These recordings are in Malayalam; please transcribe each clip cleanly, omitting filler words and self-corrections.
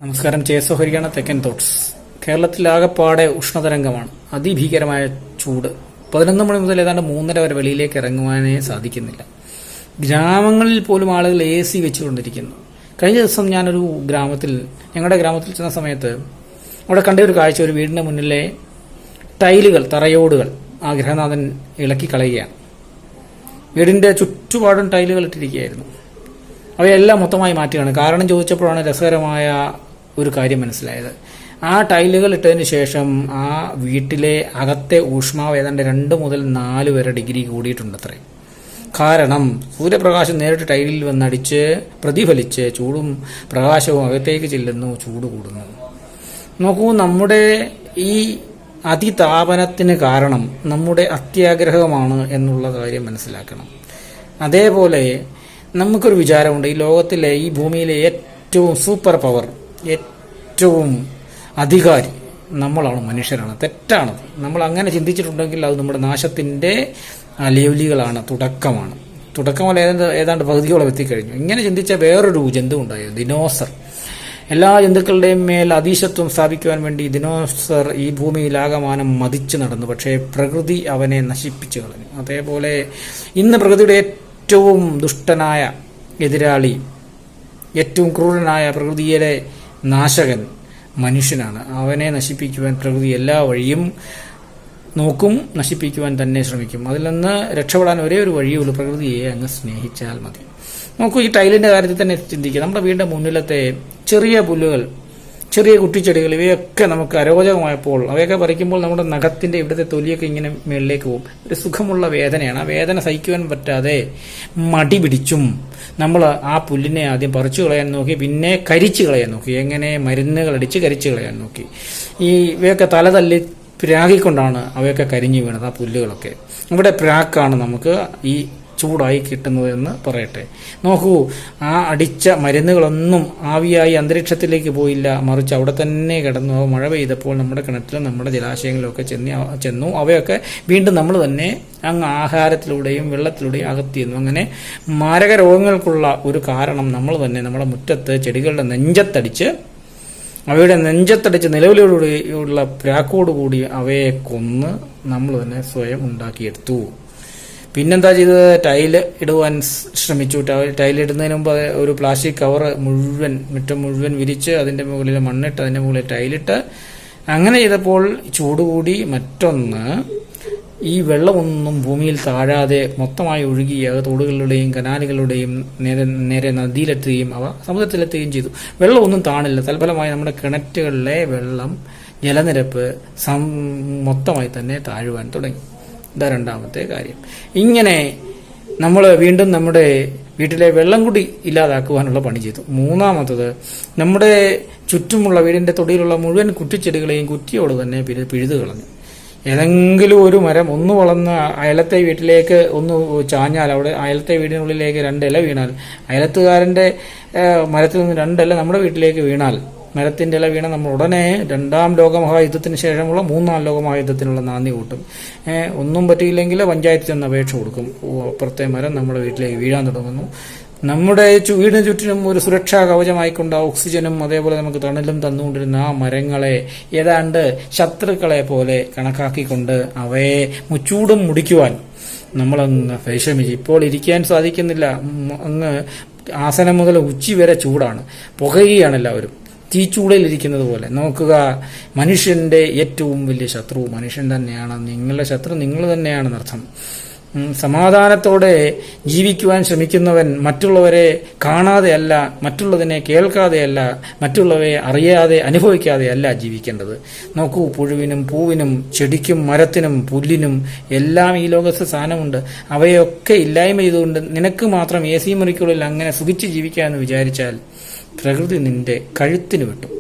നമസ്കാരം. ചേസോഹരിയാണ് തെക്കൻ തോട്ട്സ്. കേരളത്തിലാകെപ്പാടെ ഉഷ്ണതരംഗമാണ്. അതിഭീകരമായ ചൂട്. 11 മണി മുതൽ ഏതാണ്ട് 3:30 വരെ വെളിയിലേക്ക് ഇറങ്ങുവാനേ സാധിക്കുന്നില്ല. ഗ്രാമങ്ങളിൽ പോലും ആളുകൾ AC വെച്ചുകൊണ്ടിരിക്കുന്നു. കഴിഞ്ഞ ദിവസം ഞാനൊരു ഞങ്ങളുടെ ഗ്രാമത്തിൽ ചെന്ന സമയത്ത് അവിടെ കണ്ട ഒരു കാഴ്ച, ഒരു വീടിന്റെ മുന്നിലെ ടൈലുകൾ, തറയോടുകൾ ആ ഗൃഹനാഥൻ ഇളക്കി കളയുകയാണ്. വീടിന്റെ ചുറ്റുപാടും ടൈലുകൾ ഇട്ടിരിക്കുകയായിരുന്നു. അവയെല്ലാം മൊത്തമായി മാറ്റുകയാണ്. കാരണം ചോദിച്ചപ്പോഴാണ് രസകരമായ ഒരു കാര്യം മനസ്സിലായത്. ആ ടൈലുകൾ ഇട്ടതിന് ശേഷം ആ വീട്ടിലെ അകത്തെ ഊഷ്മാവ് ഏതാണ്ട് 2 മുതൽ 4 വരെ ഡിഗ്രി കൂടിയിട്ടുണ്ടത്രേ. കാരണം സൂര്യപ്രകാശം നേരിട്ട് ടൈലിൽ വന്നടിച്ച് പ്രതിഫലിച്ച് ചൂടും പ്രകാശവും അകത്തേക്ക് ചെല്ലുന്നു, ചൂട് കൂടുന്നു. നോക്കൂ, നമ്മുടെ ഈ അതിതാപനത്തിന് കാരണം നമ്മുടെ അത്യാഗ്രഹമാണ് എന്നുള്ള കാര്യം മനസ്സിലാക്കണം. അതേപോലെ നമുക്കൊരു വിചാരമുണ്ട്, ഈ ലോകത്തിലെ, ഈ ഭൂമിയിലെ ഏറ്റവും സൂപ്പർ പവർ, ഏറ്റവും അധികാരി നമ്മളാണ്, മനുഷ്യരാണ്. തെറ്റാണത്. നമ്മൾ അങ്ങനെ ചിന്തിച്ചിട്ടുണ്ടെങ്കിൽ അത് നമ്മുടെ നാശത്തിന്റെ അലയൊലികളാണ്, തുടക്കമല്ല, ഏതാണ്ട് പകുതിയോളം എത്തിക്കഴിഞ്ഞു. ഇങ്ങനെ ചിന്തിച്ച വേറൊരു ജന്തു ഉണ്ടായിരുന്നു, ദിനോസർ. എല്ലാ ജന്തുക്കളുടെയും മേൽ അതീശത്വം സ്ഥാപിക്കുവാൻ വേണ്ടി ദിനോസർ ഈ ഭൂമിയിലാകമാനം മതിച്ചു നടന്നു. പക്ഷേ പ്രകൃതി അവനെ നശിപ്പിച്ചു കളഞ്ഞു. അതേപോലെ ഇന്ന് പ്രകൃതിയുടെ ഏറ്റവും ദുഷ്ടനായ എതിരാളി, ഏറ്റവും ക്രൂരനായ പ്രകൃതിയുടെ നാശകൻ മനുഷ്യനാണ്. അവനെ നശിപ്പിക്കുവാൻ പ്രകൃതി എല്ലാ വഴിയും നോക്കും, നശിപ്പിക്കുവാൻ തന്നെ ശ്രമിക്കും. അതിൽ നിന്ന് രക്ഷപ്പെടാൻ ഒരേ ഒരു വഴിയുള്ളൂ, പ്രകൃതിയെ അങ്ങ് സ്നേഹിച്ചാൽ മതി. നോക്കൂ, ഈ ടൈലിന്റെ കാര്യത്തിൽ തന്നെ ചിന്തിക്കുക. നമ്മുടെ വീടിന്റെ മുന്നിലത്തെ ചെറിയ പുല്ലുകൾ, ചെറിയ കുറ്റിച്ചെടികൾ, ഇവയൊക്കെ നമുക്ക് അരോചകമായപ്പോൾ അവയൊക്കെ പറിക്കുമ്പോൾ നമ്മുടെ നഖത്തിന്റെ ഇവിടുത്തെ തൊലിയൊക്കെ ഇങ്ങനെ മേളിലേക്ക് പോകും. ഒരു സുഖമുള്ള വേദനയാണ്. ആ വേദന സഹിക്കുവാൻ പറ്റാതെ മടി പിടിച്ചും നമ്മൾ ആ പുല്ലിനെ ആദ്യം പറിച്ചു കളയാൻ നോക്കി, പിന്നെ കരിച്ചു കളയാൻ നോക്കി. എങ്ങനെ? മരുന്നുകൾ അടിച്ച് കരിച്ചു കളയാൻ നോക്കി. ഇവയൊക്കെ തലതല്ലി പ്രാകിക്കൊണ്ടാണ് അവയൊക്കെ കരിഞ്ഞു വീണത്, ആ പുല്ലുകളൊക്കെ. ഇവിടെ പ്രാക്കാണ് നമുക്ക് ഈ ചൂടായി കിട്ടുന്നതെന്ന് പറയട്ടെ. നോക്കൂ, ആ അടിച്ച മരുന്നുകളൊന്നും ആവിയായി അന്തരീക്ഷത്തിലേക്ക് പോയില്ല, മറിച്ച് അവിടെ തന്നെ കിടന്നു. മഴ പെയ്തപ്പോൾ നമ്മുടെ കിണറ്റിലും നമ്മുടെ ജലാശയങ്ങളിലും ഒക്കെ ചെന്നു. അവയൊക്കെ വീണ്ടും നമ്മൾ തന്നെ അങ്ങ് ആഹാരത്തിലൂടെയും വെള്ളത്തിലൂടെയും അകത്തിയിരുന്നു. അങ്ങനെ മാരക രോഗങ്ങൾക്കുള്ള ഒരു കാരണം നമ്മൾ തന്നെ നമ്മുടെ മുറ്റത്ത് ചെടികളുടെ അവയുടെ നെഞ്ചത്തടിച്ച് നിലവിലുള്ള പ്രാക്കോടുകൂടി അവയെ കൊന്ന് നമ്മൾ തന്നെ സ്വയം ഉണ്ടാക്കിയെടുത്തു. പിന്നെന്താ ചെയ്തത്? ടൈല് ഇടുവാൻ ശ്രമിച്ചു. ടൈലിടുന്നതിന് മുമ്പ് ഒരു പ്ലാസ്റ്റിക് കവർ മുറ്റം മുഴുവൻ വിരിച്ച് അതിന്റെ മുകളിൽ മണ്ണിട്ട് അതിന്റെ മുകളിൽ ടൈലിട്ട് അങ്ങനെ ചെയ്തപ്പോൾ ചൂട് കൂടി. മറ്റൊന്ന്, ഈ വെള്ളമൊന്നും ഭൂമിയിൽ താഴാതെ മൊത്തമായി ഒഴുകി തോടുകളുടെയും കനാലുകളുടെയും നേരെ നദിയിലെത്തുകയും അവ സമുദ്രത്തിലെത്തുകയും ചെയ്തു. വെള്ളമൊന്നും താണില്ല. തൽഫലമായി നമ്മുടെ കിണറ്റുകളിലെ ജലനിരപ്പ് മൊത്തമായി തന്നെ താഴുവാൻ തുടങ്ങി. ഇതാ രണ്ടാമത്തെ കാര്യം. ഇങ്ങനെ നമ്മൾ വീണ്ടും നമ്മുടെ വീട്ടിലെ വെള്ളം കൂടി ഇല്ലാതാക്കുവാനുള്ള പണി ചെയ്തു. മൂന്നാമത്തത്, നമ്മുടെ ചുറ്റുമുള്ള വീടിന്റെ തൊടിയിലുള്ള മുഴുവൻ കുറ്റിച്ചെടികളെയും കുറ്റിയോട് തന്നെ പിഴുതു കളഞ്ഞു. ഏതെങ്കിലും ഒരു മരം ഒന്ന് വളർന്ന് അയലത്തെ വീട്ടിലേക്ക് ഒന്ന് ചാഞ്ഞാൽ, അവിടെ അയലത്തെ വീടിനുള്ളിലേക്ക് 2 ഇല വീണാൽ, അയലത്തുകാരന്റെ മരത്തിൽ നിന്ന് 2 ഇല നമ്മുടെ വീട്ടിലേക്ക് വീണാൽ, മരത്തിന്റെ ഇല വീണ നമ്മൾ ഉടനെ 2ാം ലോകമഹായുദ്ധത്തിന് ശേഷമുള്ള 3ാം ലോകമഹായുദ്ധത്തിനുള്ള നാന്ദി കൂട്ടും. ഒന്നും പറ്റിയില്ലെങ്കിൽ പഞ്ചായത്തിൽ നിന്ന് അപേക്ഷ കൊടുക്കും. അപ്പുറത്തെ മരം നമ്മുടെ വീട്ടിലേക്ക് വീഴാൻ തുടങ്ങുന്നു. നമ്മുടെ വീടിന് ചുറ്റിനും ഒരു സുരക്ഷാ കവചമായിക്കൊണ്ട് ഓക്സിജനും അതേപോലെ നമുക്ക് തണലും തന്നുകൊണ്ടിരുന്ന ആ മരങ്ങളെ ഏതാണ്ട് ശത്രുക്കളെ പോലെ കണക്കാക്കിക്കൊണ്ട് അവയെ ചൂടും മുടിക്കുവാൻ നമ്മളങ്ങ് പരിശ്രമിച്ചു. ഇപ്പോൾ ഇരിക്കാൻ സാധിക്കുന്നില്ല. അങ്ങ് ആസനം മുതൽ ഉച്ചി വരെ ചൂടാണ്, പുകയുകയാണ് എല്ലാവരും, തീച്ചൂടയിലിരിക്കുന്നത് പോലെ. നോക്കുക, മനുഷ്യന്റെ ഏറ്റവും വലിയ ശത്രു മനുഷ്യൻ തന്നെയാണ്. നിങ്ങളുടെ ശത്രു നിങ്ങൾ തന്നെയാണെന്നർത്ഥം. സമാധാനത്തോടെ ജീവിക്കുവാൻ ശ്രമിക്കുന്നവൻ മറ്റുള്ളവരെ കാണാതെയല്ല, മറ്റുള്ളതിനെ കേൾക്കാതെയല്ല, മറ്റുള്ളവയെ അറിയാതെ അനുഭവിക്കാതെയല്ല ജീവിക്കേണ്ടത്. നോക്കൂ, പുഴുവിനും പൂവിനും ചെടിക്കും മരത്തിനും പുല്ലിനും എല്ലാം ഈ ലോകത്ത് സ്ഥാനമുണ്ട്. അവയൊക്കെ ഇല്ലായ്മ ചെയ്തുകൊണ്ട് നിനക്ക് മാത്രം AC മുറിക്കുള്ളിൽ അങ്ങനെ സുഖിച്ച് ജീവിക്കാമെന്ന് വിചാരിച്ചാൽ പ്രകൃതി നിന്റെ കഴുത്തിന് വെട്ടും,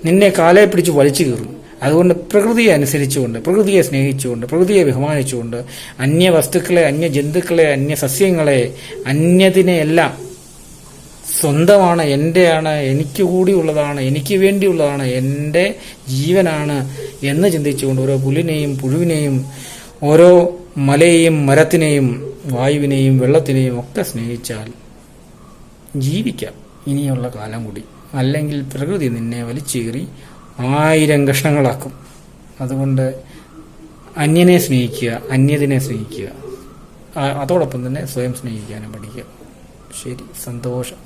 നിന്നെ കാലെ പിടിച്ച് വലിച്ചു കീറും. അതുകൊണ്ട് പ്രകൃതിയെ അനുസരിച്ചുകൊണ്ട്, പ്രകൃതിയെ സ്നേഹിച്ചുകൊണ്ട്, പ്രകൃതിയെ ബഹുമാനിച്ചുകൊണ്ട്, അന്യ വസ്തുക്കളെ, അന്യ ജന്തുക്കളെ, അന്യ സസ്യങ്ങളെ, അന്യതിനെയെല്ലാം സ്വന്തമാണ്, എന്റെയാണ്, എനിക്ക് കൂടിയുള്ളതാണ്, എനിക്ക് വേണ്ടിയുള്ളതാണ്, എൻ്റെ ജീവനാണ് എന്ന് ചിന്തിച്ചുകൊണ്ട് ഓരോ പുല്ലിനെയും പുഴുവിനെയും ഓരോ മലയെയും മരത്തിനെയും വായുവിനെയും വെള്ളത്തിനെയും ഒക്കെ സ്നേഹിച്ചാൽ ജീവിക്കാം ഇനിയുള്ള കാലം കൂടി. അല്ലെങ്കിൽ പ്രകൃതി നിന്നെ വലിച്ചേറി 1000 കഷ്ണങ്ങളാക്കും. അതുകൊണ്ട് അന്യനെ സ്നേഹിക്കുക, അന്യതിനെ സ്നേഹിക്കുക, അതോടൊപ്പം തന്നെ സ്വയം സ്നേഹിക്കാനും പഠിക്കുക. ശരി, സന്തോഷം.